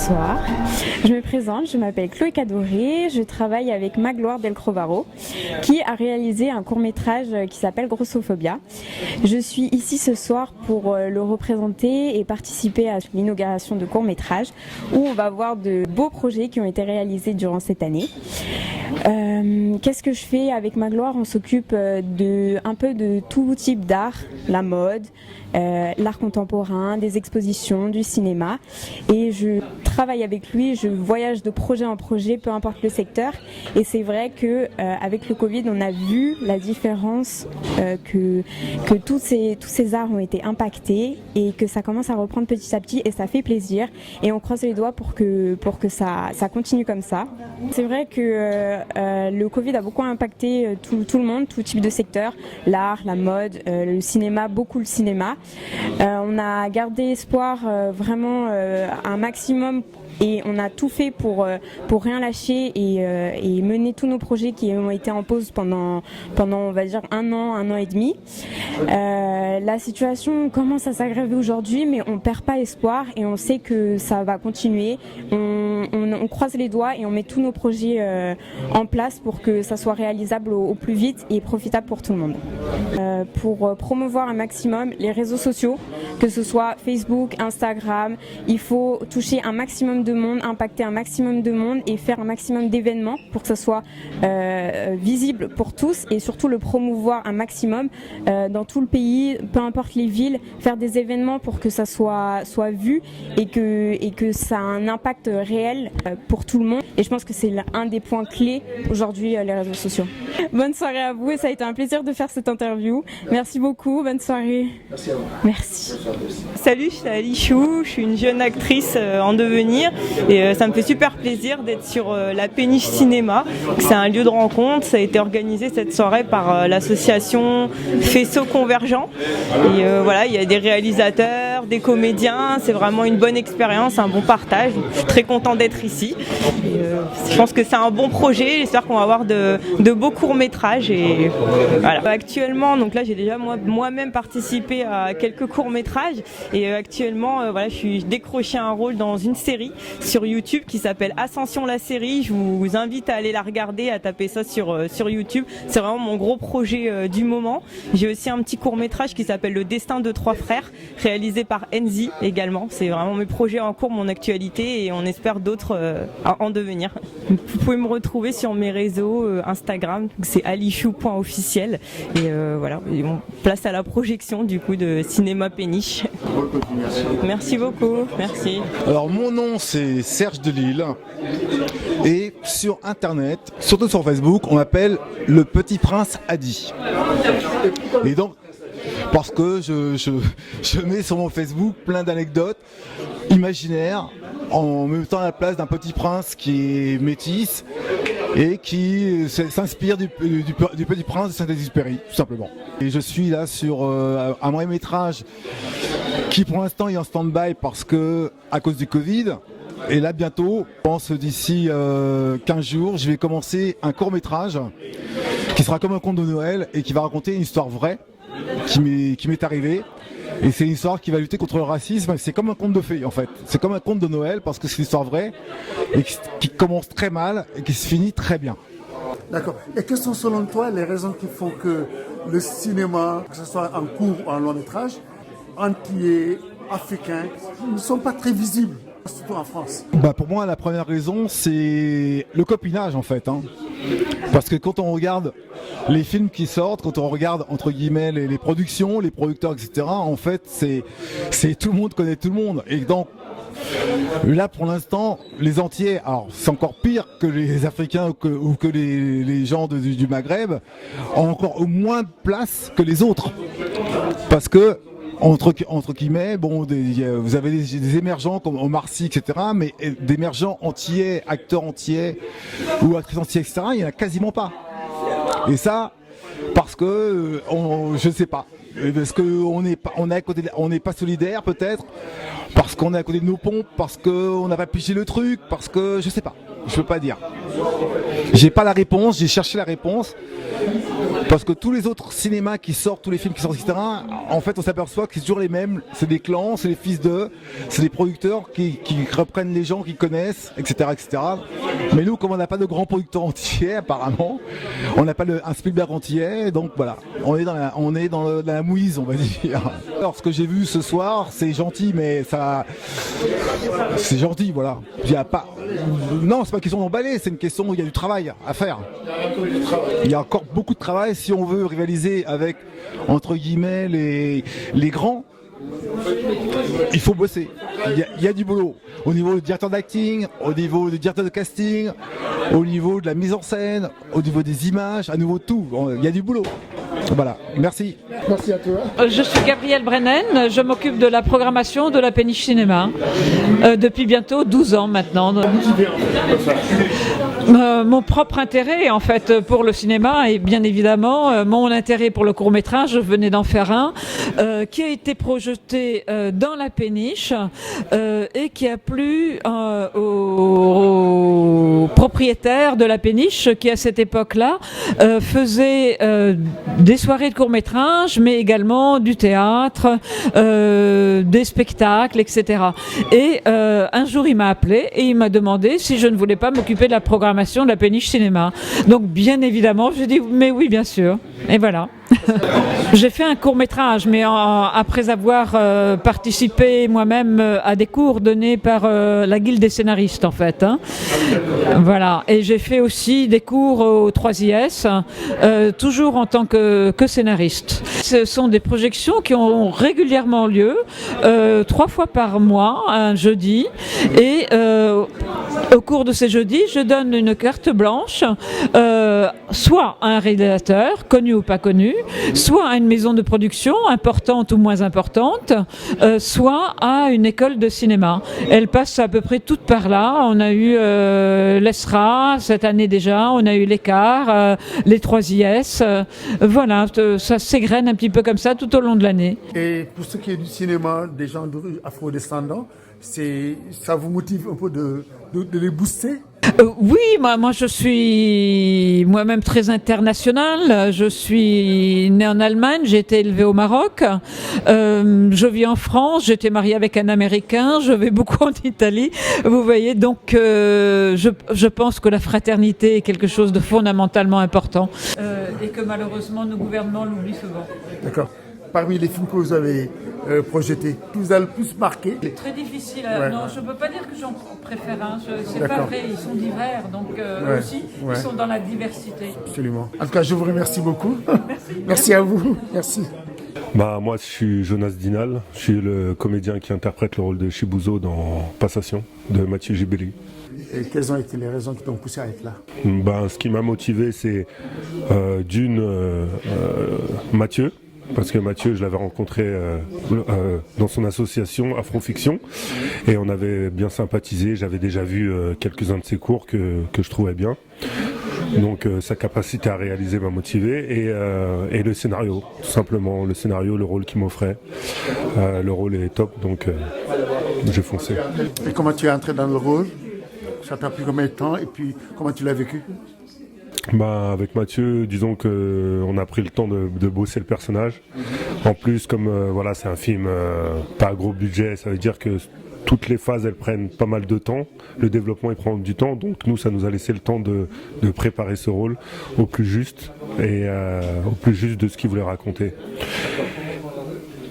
Bonsoir, je me présente, je m'appelle Chloé Cadoré, je travaille avec Magloire Del Crovaro qui a réalisé un court-métrage qui s'appelle Grossophobia. Je suis ici ce soir pour le représenter et participer à l'inauguration de court-métrage où on va voir de beaux projets qui ont été réalisés durant cette année. Qu'est-ce que je fais avec Magloire? On s'occupe un peu de tout type d'art, la mode, l'art contemporain, des expositions, du cinéma, et je travaille avec lui, je voyage de projet en projet, peu importe le secteur, et c'est vrai que avec le Covid, on a vu la différence que tous ces arts ont été impactés et que ça commence à reprendre petit à petit, et ça fait plaisir, et on croise les doigts pour que ça continue comme ça. C'est vrai que le Covid a beaucoup impacté tout le monde, tout type de secteur, l'art, la mode, le cinéma, beaucoup le cinéma. On a gardé espoir vraiment un maximum et on a tout fait pour rien lâcher et mener tous nos projets qui ont été en pause pendant on va dire un an et demi. La situation commence à s'aggraver aujourd'hui, mais on perd pas espoir et on sait que ça va continuer. On croise les doigts et on met tous nos projets en place pour que ça soit réalisable au plus vite et profitable pour tout le monde. Pour promouvoir un maximum les réseaux sociaux, que ce soit Facebook, Instagram, il faut toucher un maximum de monde, impacter un maximum de monde et faire un maximum d'événements pour que ça soit visible pour tous et surtout le promouvoir un maximum dans tout le pays, peu importe les villes, faire des événements pour que ça soit vu et que ça a un impact réel pour tout le monde. Et je pense que c'est un des points clés aujourd'hui, les réseaux sociaux. Bonne soirée à vous et ça a été un plaisir de faire cette interview. Merci beaucoup, bonne soirée. Merci à vous. Merci. Salut, je suis Ali Chou, je suis une jeune actrice en devenir et ça me fait super plaisir d'être sur la Péniche Cinéma. C'est un lieu de rencontre, ça a été organisé cette soirée par l'association Faisceau Convergent. Et voilà, il y a des réalisateurs, des comédiens, c'est vraiment une bonne expérience, un bon partage. Je suis très content d'être ici. Et, je pense que c'est un bon projet, j'espère qu'on va avoir de beaux courts-métrages. Et voilà. Actuellement, donc là j'ai déjà moi-même participé à quelques courts-métrages et actuellement voilà, je suis décroché un rôle dans une série sur YouTube qui s'appelle Ascension la série. Je vous invite à aller la regarder, à taper ça sur YouTube. C'est vraiment mon gros projet du moment. J'ai aussi un petit court-métrage qui s'appelle Le destin de trois frères, réalisé par Enzi également. C'est vraiment mes projets en cours, mon actualité et on espère d'autres en devenir. Vous pouvez me retrouver sur mes réseaux Instagram, c'est alichou.officiel et voilà, et on place à la projection du coup de Cinéma Péniche. Merci beaucoup, merci. Alors mon nom c'est Serge Delille et sur internet, surtout sur Facebook, on m'appelle le Petit Prince Hadi. Et donc parce que je mets sur mon Facebook plein d'anecdotes imaginaires en me mettant à la place d'un petit prince qui est métis et qui s'inspire du Petit Prince de Saint-Exupéry, tout simplement. Et je suis là sur un moyen métrage qui pour l'instant est en stand-by parce que à cause du Covid. Et là bientôt, je pense d'ici 15 jours, je vais commencer un court métrage qui sera comme un conte de Noël et qui va raconter une histoire vraie qui m'est arrivée. Et c'est une histoire qui va lutter contre le racisme. C'est comme un conte de fées en fait. C'est comme un conte de Noël parce que c'est une histoire vraie et qui commence très mal et qui se finit très bien. D'accord. Et quelles sont selon toi les raisons qui font que le cinéma, que ce soit en court ou en long métrage, antillais, africains, ne sont pas très visibles, surtout en France? Pour moi, la première raison, c'est le copinage en fait. Parce que quand on regarde les films qui sortent, quand on regarde entre guillemets les productions, les producteurs, etc., en fait, c'est tout le monde connaît tout le monde. Et donc, là pour l'instant, les Antillais, alors c'est encore pire que les Africains ou que les gens du Maghreb, ont encore au moins de place que les autres. Parce que entre guillemets, bon, vous avez des émergents comme Omar Sy, etc., mais d'émergents antillais, acteurs antillais ou actrices antillais, etc., il n'y en a quasiment pas. Et ça, parce que, je ne sais pas, parce qu'on n'est pas solidaire peut-être, parce qu'on est à côté de nos pompes, parce qu'on n'a pas pigé le truc, parce que, je sais pas, je peux pas dire. J'ai pas la réponse, j'ai cherché la réponse. Parce que tous les autres cinémas qui sortent, tous les films qui sortent, etc., en fait, on s'aperçoit que c'est toujours les mêmes. C'est des clans, c'est les fils d'eux, c'est des producteurs qui reprennent les gens qu'ils connaissent, etc., etc. Mais nous, comme on n'a pas de grands producteurs entiers, apparemment, on n'a pas un Spielberg entier, donc voilà, on est dans la mouise, on va dire. Alors, ce que j'ai vu ce soir, c'est gentil, mais ça, c'est gentil, voilà. Il y a pas, non, c'est pas une question d'emballer, c'est une question où il y a du travail à faire. Il y a encore beaucoup de travail si on veut rivaliser avec, entre guillemets, les grands. Il faut bosser. Il y a du boulot. Au niveau du directeur d'acting, au niveau du directeur de casting, au niveau de la mise en scène, au niveau des images, à nouveau tout. Il y a du boulot. Voilà, merci. Merci à toi. Je suis Gabrielle Brennen, je m'occupe de la programmation de la Péniche Cinéma depuis bientôt 12 ans maintenant. Mon propre intérêt en fait pour le cinéma et bien évidemment mon intérêt pour le court-métrage, je venais d'en faire un qui a été projeté dans la Péniche et qui a plu aux propriétaires de la Péniche qui à cette époque-là faisait des soirées de court-métrage mais également du théâtre, des spectacles, etc. Et un jour il m'a appelé et il m'a demandé si je ne voulais pas m'occuper de la programmation de la Péniche Cinéma. Donc bien évidemment, j'ai dit mais oui bien sûr. Et voilà. J'ai fait un court-métrage, mais après avoir participé moi-même à des cours donnés par la Guilde des scénaristes en fait. Hein. Voilà. Et j'ai fait aussi des cours au 3IS, toujours en tant que scénariste. Ce sont des projections qui ont régulièrement lieu, 3 fois par mois, un jeudi, et au cours de ces jeudis, je donne une carte blanche, soit à un réalisateur, connu ou pas connu, soit à une maison de production, importante ou moins importante, soit à une école de cinéma. Elles passent à peu près toutes par là. On a eu l'ESRA cette année déjà, on a eu l'Écart, les 3IS. Voilà, ça s'égrène un petit peu comme ça tout au long de l'année. Et pour ce qui est du cinéma des gens afro-descendants, ça vous motive un peu de les booster? Oui, moi je suis moi-même très internationale. Je suis née en Allemagne, j'ai été élevée au Maroc. Je vis en France, j'étais mariée avec un Américain, je vais beaucoup en Italie. Vous voyez, donc je pense que la fraternité est quelque chose de fondamentalement important et que malheureusement nos gouvernements l'oublient souvent. D'accord. Parmi les films que vous avez projetés, qui vous a le plus marqué? Très difficile. Ouais. Non, je ne peux pas dire que j'en préfère un. C'est pas D'accord. vrai, ils sont divers. Donc aussi, ouais. ils sont dans la diversité. Absolument. En tout cas, je vous remercie beaucoup. Merci à vous. Merci. Moi, je suis Jonas Dinal. Je suis le comédien qui interprète le rôle de Chibuzo dans Passation de Mathieu Gibelli. Et quelles ont été les raisons qui t'ont poussé à être là? Ce qui m'a motivé, c'est Mathieu. Parce que Mathieu, je l'avais rencontré dans son association Afrofiction et on avait bien sympathisé. J'avais déjà vu quelques-uns de ses cours que je trouvais bien. Donc sa capacité à réaliser m'a motivé et le scénario, tout simplement. Le scénario, le rôle qu'il m'offrait. Le rôle est top, donc j'ai foncé. Et comment tu es entré dans le rôle? Ça t'a pris combien de temps et puis comment tu l'as vécu? Avec Mathieu, disons qu'on a pris le temps de bosser le personnage. En plus, comme c'est un film pas à gros budget, ça veut dire que toutes les phases elles prennent pas mal de temps. Le développement il prend du temps, donc nous ça nous a laissé le temps de préparer ce rôle au plus juste et au plus juste de ce qu'il voulait raconter.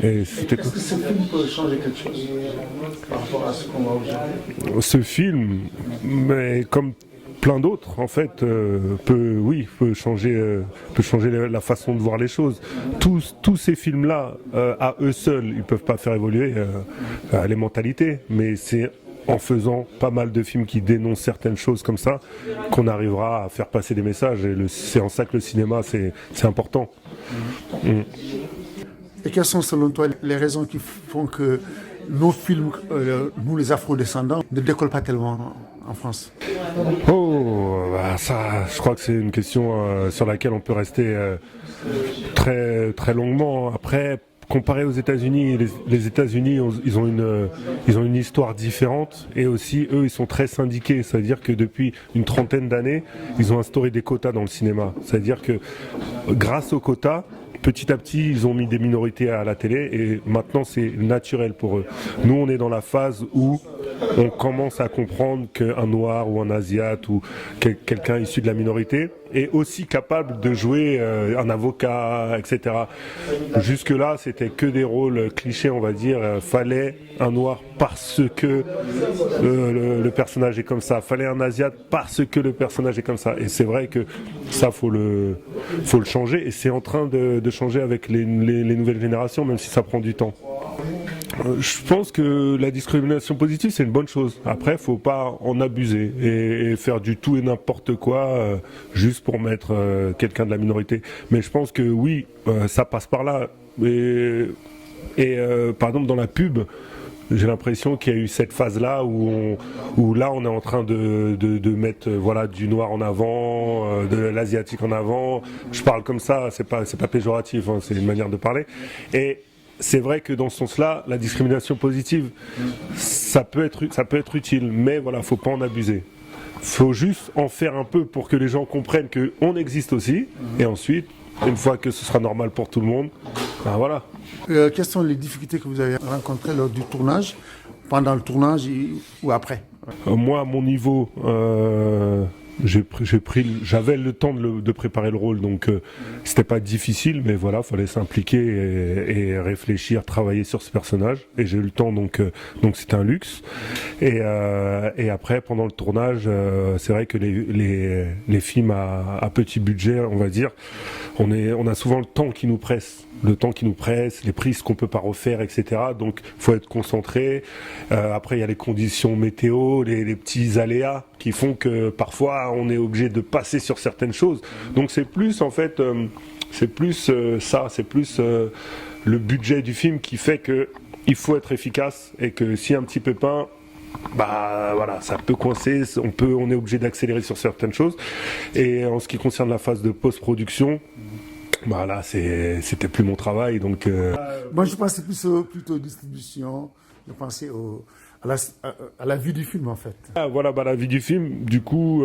Est-ce que ce film peut changer quelque chose par rapport à ce qu'on voit aujourd'hui? Ce film, mais comme plein d'autres, en fait, peut changer la façon de voir les choses. Tous ces films-là, à eux seuls, ils peuvent pas faire évoluer les mentalités, mais c'est en faisant pas mal de films qui dénoncent certaines choses comme ça qu'on arrivera à faire passer des messages. Et c'est en ça que le cinéma, c'est important. Et quelles sont selon toi les raisons qui font que nos films, nous les afro-descendants, ne décollent pas tellement en France? Ça, je crois que c'est une question sur laquelle on peut rester très, très longuement. Après, comparé aux États-Unis, les États-Unis, ils ont une histoire différente et aussi eux, ils sont très syndiqués. C'est-à-dire que depuis une trentaine d'années, ils ont instauré des quotas dans le cinéma. C'est-à-dire que grâce aux quotas, petit à petit, ils ont mis des minorités à la télé et maintenant c'est naturel pour eux. Nous, on est dans la phase où on commence à comprendre qu'un noir ou un asiate ou quelqu'un issu de la minorité est aussi capable de jouer un avocat, etc. Jusque-là, c'était que des rôles clichés, on va dire. Fallait un noir parce que le personnage est comme ça. Fallait un asiate parce que le personnage est comme ça. Et c'est vrai que ça, faut le changer. Et c'est en train de changer avec les nouvelles générations, même si ça prend du temps. Je pense que la discrimination positive, c'est une bonne chose. Après, faut pas en abuser et faire du tout et n'importe quoi juste pour mettre quelqu'un de la minorité. Mais je pense que oui, ça passe par là. Et par exemple, dans la pub, j'ai l'impression qu'il y a eu cette phase-là où là, on est en train de mettre voilà, du noir en avant, de l'asiatique en avant. Je parle comme ça, c'est pas péjoratif, hein, c'est une manière de parler. Et c'est vrai que dans ce sens-là, la discrimination positive, ça peut être utile, mais voilà, faut pas en abuser. Faut juste en faire un peu pour que les gens comprennent qu'on existe aussi, et ensuite, une fois que ce sera normal pour tout le monde, ben voilà. Quelles sont les difficultés que vous avez rencontrées lors du tournage, pendant le tournage ou après? Moi, à mon niveau, j'avais le temps de préparer le rôle, donc c'était pas difficile, mais voilà, fallait s'impliquer et réfléchir, travailler sur ce personnage, et j'ai eu le temps, donc c'était un luxe. Et après, pendant le tournage, c'est vrai que les films à petit budget, on va dire, on a souvent le temps qui nous presse. Les prises qu'on peut pas refaire, etc. Donc, faut être concentré. Après, il y a les conditions météo, les petits aléas qui font que parfois on est obligé de passer sur certaines choses. Donc, c'est plus en fait, c'est plus le budget du film qui fait que il faut être efficace et que si un petit pépin, bah voilà, ça peut coincer. On est obligé d'accélérer sur certaines choses. Et en ce qui concerne la phase de post-production. Bah là, c'était plus mon travail, donc. Moi, je pensais plutôt distribution. Je pensais à la vue du film, en fait. Ah, voilà, bah la vie du film. Du coup,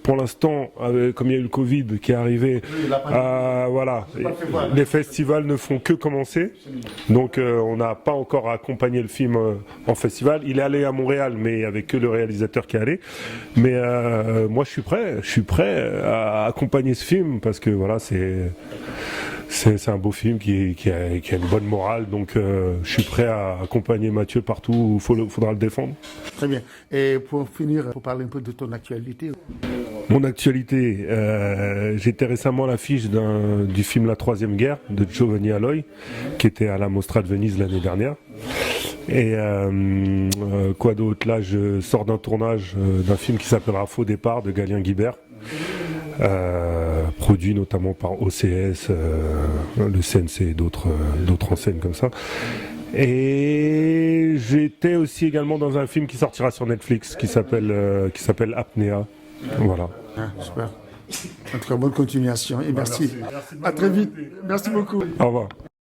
pour l'instant, comme il y a eu le Covid qui est arrivé, voilà, les festivals ne font que commencer. Donc, on n'a pas encore accompagné le film en festival. Il est allé à Montréal, mais il n'y avait que le réalisateur qui est allé. Mais moi, je suis prêt à accompagner ce film parce que voilà, c'est un beau film qui a une bonne morale, donc je suis prêt à accompagner Mathieu partout où il faudra le défendre. Très bien. Et pour finir, pour parler un peu de ton actualité. Mon actualité, j'étais récemment à l'affiche du film La Troisième Guerre de Giovanni Aloy, qui était à la Mostra de Venise l'année dernière. Et quoi d'autre, là je sors d'un tournage d'un film qui s'appellera Faux Départ de Galien Guibert. Produit notamment par OCS, le CNC et d'autres enseignes comme ça. Et j'étais aussi également dans un film qui sortira sur Netflix qui s'appelle Apnea. Voilà. Super. En tout cas, bonne continuation et merci. À très vite. Merci beaucoup. Au revoir.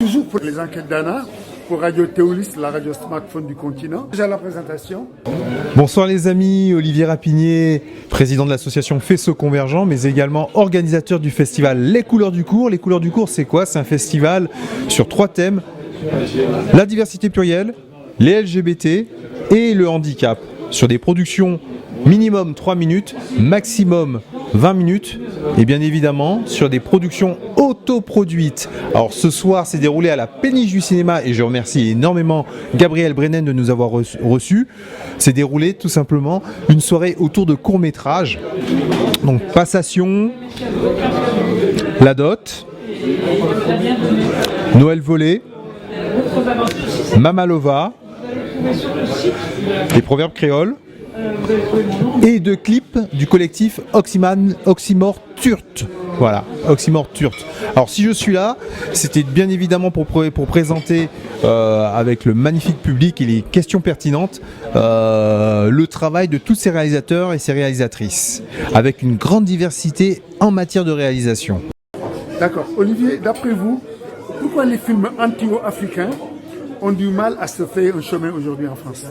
Toujours pour les enquêtes d'Anna, pour Radio Théolis, la radio smartphone du continent. Déjà la présentation. Bonsoir les amis, Olivier Rapinier, président de l'association Faisceau Convergent, mais également organisateur du festival Les Couleurs du Cours. Les Couleurs du Cours, c'est quoi? C'est un festival sur 3 thèmes, la diversité plurielle, les LGBT et le handicap, sur des productions minimum 3 minutes, maximum 20 minutes, et bien évidemment sur des productions autoproduites. Alors ce soir, c'est déroulé à la Péniche du cinéma et je remercie énormément Gabriel Brennan de nous avoir reçus. C'est déroulé tout simplement une soirée autour de courts-métrages. Donc Passation, La Dot, Noël Volé, Mamalova, Les Proverbes créoles, et 2 clips du collectif Oxymore Turt. Voilà, Oxymore Turt. Alors si je suis là, c'était bien évidemment pour présenter avec le magnifique public et les questions pertinentes le travail de tous ces réalisateurs et ces réalisatrices, avec une grande diversité en matière de réalisation. D'accord. Olivier, d'après vous, pourquoi pourquoi les films anti-africains ont du mal à se faire un chemin aujourd'hui en France?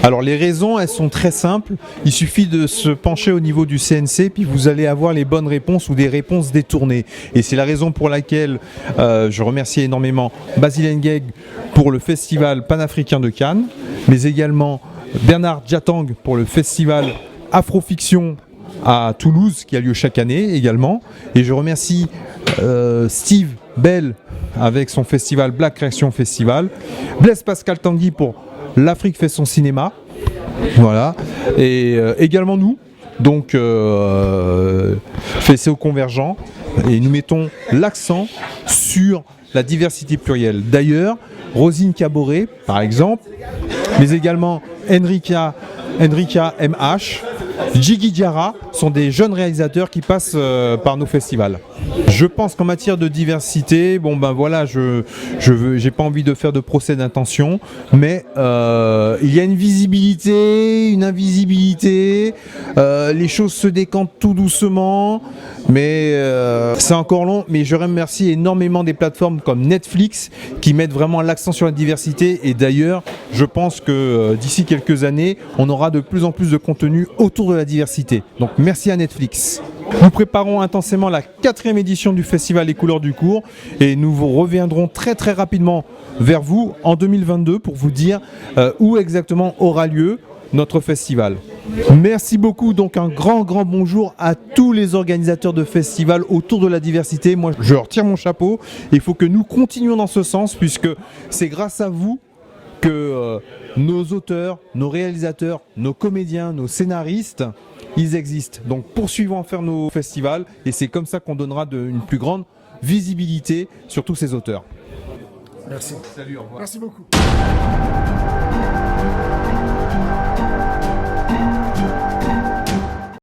Alors les raisons, elles sont très simples. Il suffit de se pencher au niveau du CNC, puis vous allez avoir les bonnes réponses ou des réponses détournées. Et c'est la raison pour laquelle je remercie énormément Basile Ngueg pour le Festival panafricain de Cannes, mais également Bernard Djatang pour le Festival Afrofiction à Toulouse, qui a lieu chaque année également. Et je remercie Steve Bell avec son festival Black Creation Festival, Blaise Pascal Tanguy pour L'Afrique fait son cinéma, voilà, et également nous, donc FESO Convergent, et nous mettons l'accent sur la diversité plurielle. D'ailleurs, Rosine Caboret, par exemple, mais également Enrica MH, Jiggy Diarra sont des jeunes réalisateurs qui passent par nos festivals. Je pense qu'en matière de diversité, bon ben voilà, j'ai pas envie de faire de procès d'intention, mais il y a une visibilité, une invisibilité, les choses se décantent tout doucement, mais c'est encore long. Mais je remercie énormément des plateformes comme Netflix qui mettent vraiment l'accent sur la diversité, et d'ailleurs je pense que d'ici quelques années on aura de plus en plus de contenu autour de la diversité. Donc merci à Netflix. Nous préparons intensément la 4e édition du festival Les Couleurs du Cours, et nous vous reviendrons très très rapidement vers vous en 2022 pour vous dire où exactement aura lieu notre festival. Merci beaucoup, donc un grand bonjour à tous les organisateurs de festivals autour de la diversité. Moi je leur tire mon chapeau, il faut que nous continuions dans ce sens, puisque c'est grâce à vous que nos auteurs, nos réalisateurs, nos comédiens, nos scénaristes, ils existent. Donc poursuivons à faire nos festivals, et c'est comme ça qu'on donnera une plus grande visibilité sur tous ces auteurs. Merci. Salut, au revoir. Merci beaucoup.